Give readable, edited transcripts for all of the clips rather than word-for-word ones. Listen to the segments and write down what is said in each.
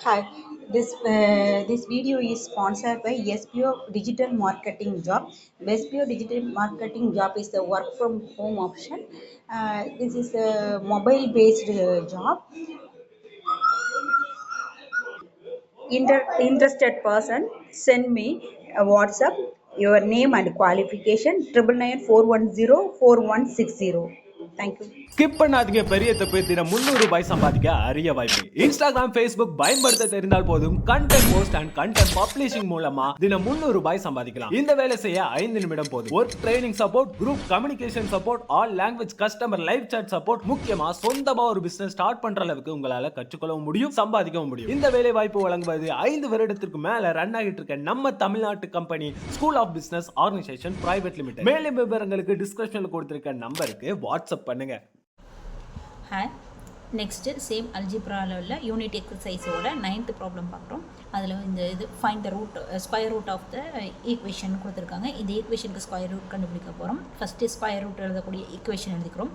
Hi, this video is sponsored by SPO Digital Marketing Job. SPO Digital Marketing Job is the work from home option. This is a mobile based job. Interested person send me a WhatsApp your name and qualification 9994104160. Thank you. Skip பண்ணாதீங்க. பெரிய தப்பு. தினம் ₹300 சம்பாதிக்க அரிய வாய்ப்பு. Instagram, Facebook பயன்படுத்த தெரிந்தால் போதும் content post and content publishing மூலமா தினம் ₹300 சம்பாதிக்கலாம். இந்த வேலை செய்ய 5 நிமிடம் போதும். Work training support, group communication support, all language customer live chat support, முக்கியமா சொந்தமா ஒரு பிசினஸ் ஸ்டார்ட் பண்ற அளவுக்கு உங்களால கற்றுக்கொள்ளவும் முடியும், சம்பாதிக்கவும் முடியும். இந்த வேலை வாய்ப்பு வழங்குவது 5 வருடத்திற்கு மேல ரன் ஆகிட்டு இருக்க நம்ம தமிழ்நாட்டு company school of business organisation private limited. மேலும் விவரங்களுக்கு டிஸ்கிரிப்ஷன்ல கொடுத்திருக்க நம்பருக்கு வாட்ஸ்அப் பண்ணுங்க. ஹாய், நெக்ஸ்ட்டு சேம் அல்ஜிப்ராவில் உள்ள யூனிட் எக்ஸசைஸோட 9th ப்ராப்ளம் பார்க்குறோம். அதில் இது find the root square root of the equation கொடுத்துருக்காங்க. இந்த ஈக்குவேஷனுக்கு ஸ்கொயர் ரூட் கண்டுபிடிக்க போகிறோம். ஃபஸ்ட்டு ஸ்கொயர் ரூட் எழுதக்கூடிய ஈக்குவேஷன் எழுதிக்கிறோம்.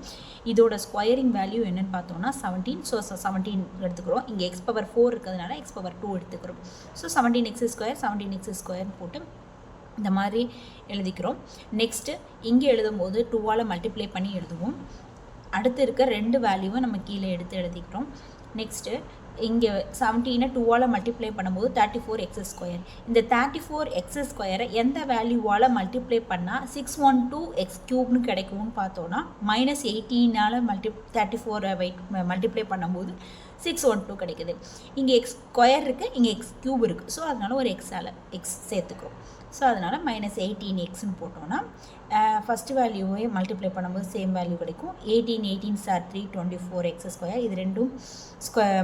இதோட ஸ்கொயரிங் வேல்யூ என்னென்னு பார்த்தோம்னா 17. ஸோ 17 எடுத்துக்கிறோம். இங்கே x⁴ இருக்கிறதுனால x⁴ எடுத்துக்கிறோம். ஸோ 17x² போட்டு இந்த மாதிரி எழுதிக்கிறோம். நெக்ஸ்ட்டு இங்கே எழுதும்போது 2ஆல் மல்டிப்ளை பண்ணி எழுதுவோம். அடுத்து இருக்க 2 வேல்யூவை நம்ம கீழே எடுத்து எழுதிக்கிறோம். நெக்ஸ்ட்டு இங்கே 17 2ஆல் மல்டிப்ளை பண்ணும்போது 34x². இந்த 34x² எந்த வேல்யூவால் மல்டிப்ளை பண்ணால் 612x³ கிடைக்கும்னு பார்த்தோன்னா -18ஆல் 34 மல்டிப்ளை பண்ணும்போது 612 கிடைக்குது. இங்கே x² இருக்குது, இங்கே x³ இருக்குது. ஸோ அதனால் ஒரு x சேர்த்துக்கிறோம். ஸோ அதனால் -18xன்னு போட்டோன்னா ஃபஸ்ட்டு வேல்யூவே மல்டிப்ளை பண்ணும்போது சேம் வேல்யூ கிடைக்கும். 18 சார் 3 24x². இது ரெண்டும்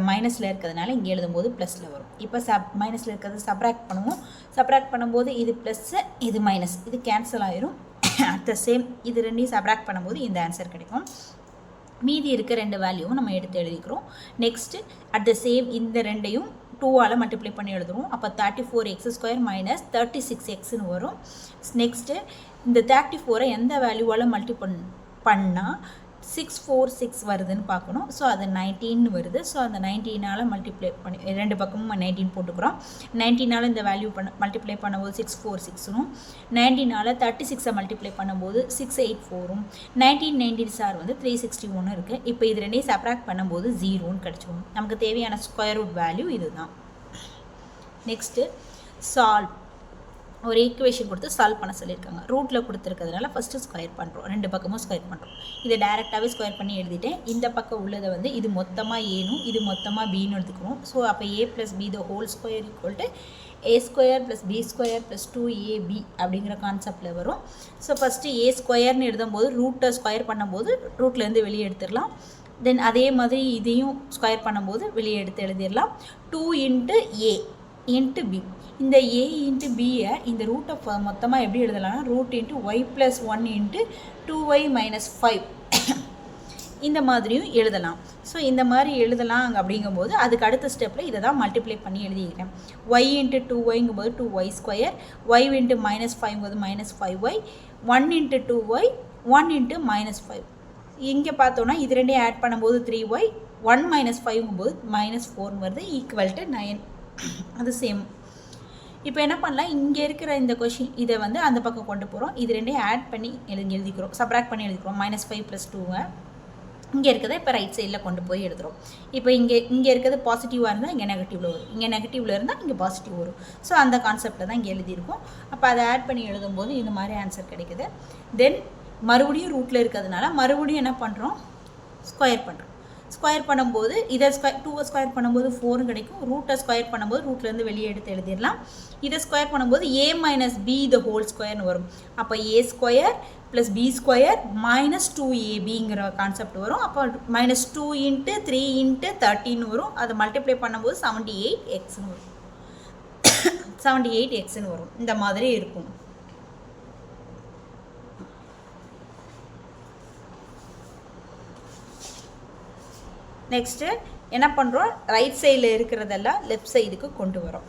மைனஸில் இருக்கிறதுனால இங்கே எழுதும்போது ப்ளஸில் வரும். இப்போ மைனஸில் இருக்கிறது சப்ராக்ட் பண்ணும்போது இது ப்ளஸ்ஸு, இது மைனஸ், இது கேன்சல் ஆயிரும். அட் த சேம் இது ரெண்டையும் சப்ராக்ட் பண்ணும்போது இந்த ஆன்சர் கிடைக்கும். மீதி இருக்க 2 வேல்யூவும் நம்ம எடுத்து எழுதிக்கிறோம். நெக்ஸ்ட்டு அட் த சேம் இந்த ரெண்டையும் 2ஆல் மல்டிப்ளை பண்ணி எழுதுவோம். அப்போ 34x² - 36xன்னு வரும். நெக்ஸ்ட்டு இந்த 34 எந்த வேல்யூவால் பண்ணால் 646 வருதுன்னு பார்க்கணும். ஸோ அது 19 வருது. ஸோ அந்த 19ஆல் மல்டிப்ளை பண்ணி 2 பக்கமும் 19 போட்டுக்கிறோம். 19ஆல் இந்த வேல்யூ மல்டிப்ளை பண்ணும்போது 646னும், 19ஆல் 36 மல்டிப்ளை பண்ணும்போது 684ம், 19 சார் 361 இருக்குது. இப்போ இது ரெண்டையும் சப்ராக்ட் பண்ணும்போது 0ன்னு கிடச்சிடும். நமக்கு தேவையான ஸ்கொயர் ரூட் வேல்யூ இதுதான். Next solve. ஒரு ஈக்குவேஷன் கொடுத்து சால்வ் பண்ண சொல்லியிருக்காங்க. ரூட்டில் கொடுத்துருக்கிறதுனால ஃபஸ்ட்டு ஸ்கொயர் பண்ணுறோம். 2 பக்கமும் ஸ்கொயர் பண்ணுறோம். இதை டேரெக்டாகவே ஸ்கொயர் பண்ணி எழுதிட்டேன். இந்த பக்கம் உள்ளதை இது மொத்தமாக ஏனும், இது மொத்தமாக பின்னு எடுத்துக்கிறோம். ஸோ அப்போ a + b the whole square = a² + b² + 2ab அப்படிங்கிற கான்செப்டில் வரும். ஸோ ஃபஸ்ட்டு a² எழுதும்போது ரூட்டை ஸ்கொயர் பண்ணும்போது ரூட்லேருந்து வெளியே எடுத்துடலாம். தென் அதே மாதிரி இதையும் ஸ்கொயர் பண்ணும்போது வெளியே எடுத்து எழுதிடலாம். 2 × a × b. இந்த a × bயை இந்த ரூட்டை மொத்தமாக எப்படி எழுதலாம்னா √y + 1 × 2y - 5 இந்த மாதிரியும் எழுதலாம். ஸோ இந்த மாதிரி எழுதலாம் அப்படிங்கும்போது அதுக்கு அடுத்த ஸ்டெப்பில் இதை தான் மல்டிப்ளை பண்ணி எழுதிக்கிறேன். y × 2yங்கும்போது 2y², y × -5ங்கும்போது -5y, 1 × 2y, 1 × -5. இங்கே பார்த்தோன்னா இது ரெண்டையும் ஆட் பண்ணும்போது 3y, 1 - 5ங்கும்போது -4 வருது, = 9. அது சேம். இப்போ என்ன பண்ணலாம், இங்கே இருக்கிற இந்த கொஷின் இதை அந்த பக்கம் கொண்டு போகிறோம். இது ரெண்டையும் ஆட் பண்ணி எழுதிக்கிறோம், சப்ராக்ட் பண்ணி எழுதிக்கிறோம். -5 + 2 இங்கே இருக்கிறத இப்போ ரைட் சைடில் கொண்டு போய் எழுதுகிறோம். இப்போ இங்கே இருக்கிறது பாசிட்டிவாக இருந்தால் இங்கே நெகட்டிவில் வரும், இங்கே நெகட்டிவில் இருந்தால் இங்கே பாசிட்டிவ் வரும். ஸோ அந்த கான்செப்டில் தான் இங்கே எழுதியிருக்கோம். அப்போ அதை ஆட் பண்ணி எழுதும்போது இந்த மாதிரி ஆன்சர் கிடைக்குது. தென் மறுபடியும் ரூட்டில் இருக்கிறதுனால மறுபடியும் என்ன பண்ணுறோம், ஸ்கொயர் பண்ணுறோம். ஸ்கொயர் பண்ணும்போது இதை 2 ஸ்கொயர் பண்ணும்போது 4 கிடைக்கும். ரூட்டை ஸ்கொயர் பண்ணும்போது ரூட்லேருந்து வெளியே எடுத்து எழுதிடலாம். இதை ஸ்கொயர் பண்ணும்போது a - b த ஹோல் ஸ்கொயர்னு வரும். அப்போ a² + b² - 2ab கான்செப்ட் வரும். அப்போ -2 × 3 × 13 வரும். அதை மல்டிப்ளை பண்ணும்போது 78xன்னு வரும். 78xன்னு வரும். இந்த மாதிரி இருக்கும். நெக்ஸ்ட்டு என்ன பண்ணுறோம், ரைட் சைடில் இருக்கிறதெல்லாம் லெஃப்ட் சைடுக்கு கொண்டு வரோம்.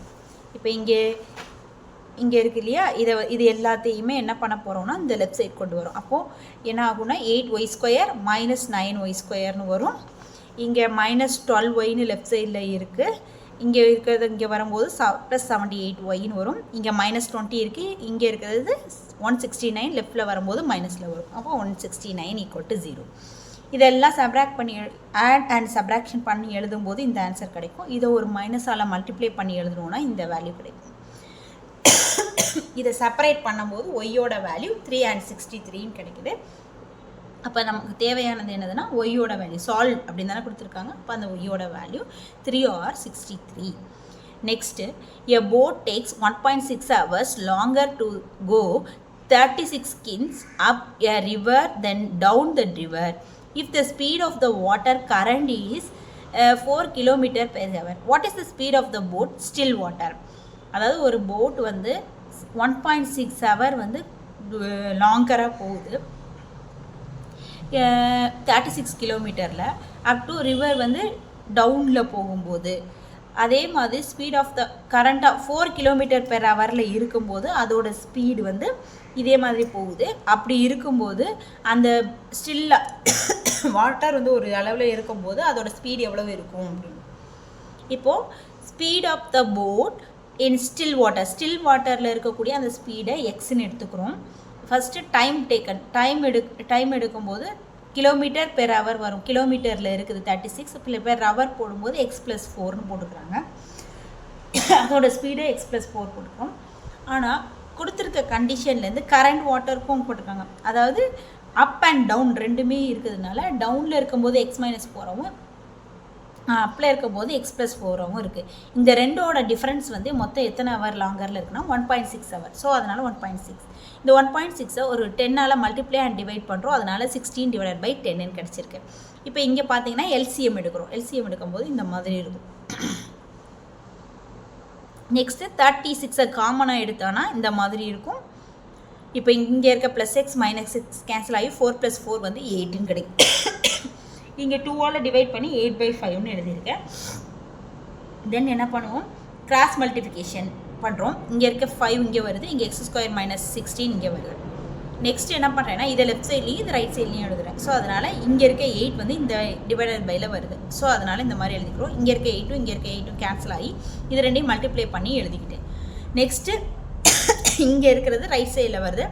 இப்போ இங்கே இருக்கு இல்லையா, இது எல்லாத்தையுமே என்ன பண்ண போகிறோம்னா இந்த லெஃப்ட் சைடு கொண்டு வரும். அப்போது என்ன ஆகும்னா 8y² - 9y² வரும். இங்கே -12yன்னு லெஃப்ட் சைடில் இருக்குது. இங்கே இருக்கிறது இங்கே வரும்போது +78y வரும். இங்கே -20 இருக்குது, இங்கே இருக்கிறது 169, லெஃப்டில் வரும்போது மைனஸில் வரும். அப்போ 169 = 0. இதெல்லாம் சப்ராக்ட் பண்ணி ஆட் அண்ட் சப்ராக்ஷன் பண்ணி எழுதும்போது இந்த ஆன்சர் கிடைக்கும். இதை ஒரு மைனஸால் மல்டிப்ளை பண்ணி எழுதணுன்னா இந்த வேல்யூ கிடைக்கும். இதை செப்பரேட் பண்ணும்போது ஒய்யோட வேல்யூ 3 and 63 கிடைக்குது. அப்போ நமக்கு தேவையானது என்னதுன்னா ஒய்யோட வேல்யூ சால்வ் அப்படின்னு தானே கொடுத்துருக்காங்க. அப்போ அந்த ஒய்யோட value 3 or 63. Next a boat takes 1.6 hours longer to go 36 kins up a river than down the river if the speed of the water current is 4 km/h. What is the speed of the boat? Still water. அதாவது ஒரு boat வந்து 1.6 hour வந்து லாங்கராக போகுது 36 கிலோமீட்டரில் up to river வந்து டவுனில் போகும்போது, அதே மாதிரி ஸ்பீட் ஆஃப் த கரண்ட்டாக 4 km/h இருக்கும்போது அதோட ஸ்பீடு வந்து இதே மாதிரி போகுது. அப்படி இருக்கும்போது அந்த ஸ்டில்லாக வாட்டர் வந்து ஒரு அளவில் இருக்கும்போது அதோட ஸ்பீடு எவ்வளோ இருக்கும் அப்படின்னு. இப்போது speed of the boat in still வாட்டரில் இருக்கக்கூடிய அந்த ஸ்பீடை எக்ஸ்ன்னு எடுத்துக்கிறோம். ஃபஸ்ட்டு டைம் எடுக்கும்போது km/h வரும். கிலோமீட்டரில் இருக்குது 36, per hour போடும்போது x+4ன்னு போட்டுக்கிறாங்க. அதோட ஸ்பீடு x+4 போட்டுக்கிறோம். ஆனால் கொடுத்துருக்க கண்டிஷன்லேருந்து கரண்ட் வாட்டருக்கும் போட்டிருக்காங்க. அதாவது அப் அண்ட் டவுன் ரெண்டுமே இருக்கிறதுனால டவுனில் இருக்கும்போது x-4ஆகவும் அப்பில் இருக்கும்போது x+4ஆகவும் இருக்குது. இந்த ரெண்டோட டிஃப்ரென்ஸ் வந்து மொத்தம் எத்தனை ஹவர் லாங்கரில் இருக்குன்னா 1.6 hour. ஸோ அதனால் 1.6. இந்த 1.6 ஒரு 10ஆல் மல்டிப்ளை அண்ட் டிவைட் பண்ணுறோம். அதனால் 16/10 கிடச்சிருக்கு. இப்போ இங்கே பார்த்தீங்கன்னா எல்சிஎம் எடுக்கிறோம். எல்சிஎம் எடுக்கும்போது இந்த மாதிரி இருக்கும். நெக்ஸ்ட்டு 36 காமனாக எடுத்தோன்னா இந்த மாதிரி இருக்கும். இப்போ இங்கே இருக்க +x -6 கேன்சல் ஆகி 4 + 4 வந்து 8ன்னு கிடைக்கும். இங்கே 2ஆல் டிவைட் பண்ணி 8/5ன்னு எழுதியிருக்கேன். தென் என்ன பண்ணுவோம், கிராஸ் மல்டிப்ளிகேஷன் பண்ணுறோம். இங்கே இருக்க 5 இங்கே வருது, இங்கே x² - 16 இங்கே வருது. நெக்ஸ்ட் என்ன பண்ணுறேன்னா இதை லெஃப்ட் சைட்லேயும் இது ரைட் சைட்லேயும் எழுதுகிறேன். ஸோ அதனால் இங்கே இருக்க 8 வந்து இந்த டிவைடட் பையில் வருது. ஸோ அதனால் இந்த மாதிரி எழுதிக்கிறோம். இங்கே இருக்க 8ம் இங்கே இருக்க 8ம் கேன்சல் ஆகி இது ரெண்டையும் மல்டிப்ளை பண்ணி எழுதிக்கிட்டேன். நெக்ஸ்ட்டு இங்கே இருக்கிறது ரைட் சைடில் வருது.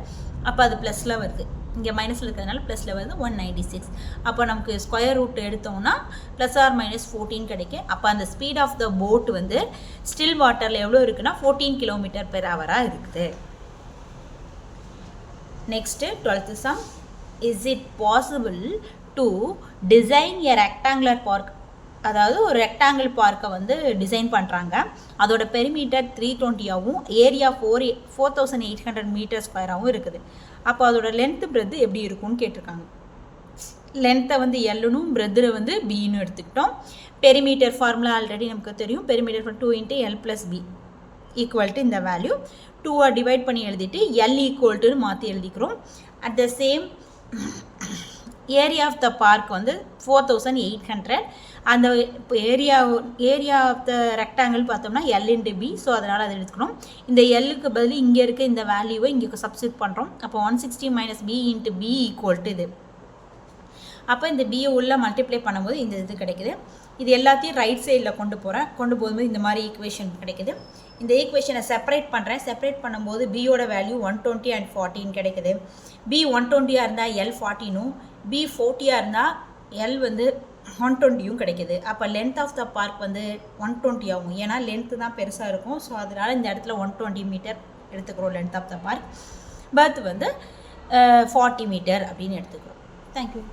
அப்போ அது ப்ளஸில் வருது. இங்கே மைனஸில் இருக்கிறதுனால ப்ளஸில் வருது 196. அப்போ நமக்கு ஸ்கொயர் ரூட் எடுத்தோம்னா +or-14 கிடைக்கும். அப்போ அந்த ஸ்பீட் ஆஃப் த போட் வந்து ஸ்டில் வாட்டரில் எவ்வளோ இருக்குன்னா 14 km/h இருக்குது. Next 12th sum. Is it possible to design a rectangular park? அதாவது ஒரு ரெக்டாங்கிள் பார்க்கை வந்து டிசைன் பண்ணுறாங்க. அதோட பெரிமீட்டர் 320ஆகவும் ஏரியா 4800 m² இருக்குது. அப்போ அதோட லென்த்து பிரெத்து எப்படி இருக்கும்னு கேட்டிருக்காங்க. லென்த்தை வந்து எல்லுனும் பிரெத்தில் வந்து பின்னு எடுத்துக்கிட்டோம். பெரிமீட்டர் ஃபார்முலா ஆல்ரெடி நமக்கு தெரியும். பெரிமீட்டர் 2 × L + B = இந்த வேல்யூ 2 டிவைட் பண்ணி எழுதிட்டு L = மாற்றி எழுதிக்கிறோம். At the same area of the park வந்து 4800. அந்த ஏரியா ஆஃப் த ரெக்டாங்கிள் பார்த்தோம்னா L × B. ஸோ அதனால் அதை எடுத்துக்கணும். இந்த எல்லுக்கு பதில் இங்கே இருக்க இந்த வேல்யூவை இங்கே சப்ஸ்டியூட் பண்ணுறோம். அப்போ 160 - B × B = இது. அப்போ இந்த பியை உள்ளே மல்டிப்ளை பண்ணும்போது இந்த இது கிடைக்குது. இது எல்லாத்தையும் ரைட் சைடில் கொண்டு போகும்போது இந்த மாதிரி ஈக்குவேஷன் கிடைக்குது. இந்த ஈக்குவேஷனை செப்பரேட் பண்ணுறேன். செப்பரேட் பண்ணும்போது பியோட வேல்யூ 120 and 14 கிடைக்குது. பி 120 இருந்தால் L 14ம், பி 40 இருந்தால் L வந்து 120யும் கிடைக்குது. அப்போ லென்த் ஆஃப் த பார்க் வந்து 120 ஆகும். ஏன்னா லென்த்து தான் பெருசாக இருக்கும். ஸோ அதனால் இந்த இடத்துல 120 மீட்டர் எடுத்துக்கிறோம் length of the park. Breadth வந்து 40 மீட்டர் அப்படின்னு எடுத்துக்கிறோம். தேங்க்யூ.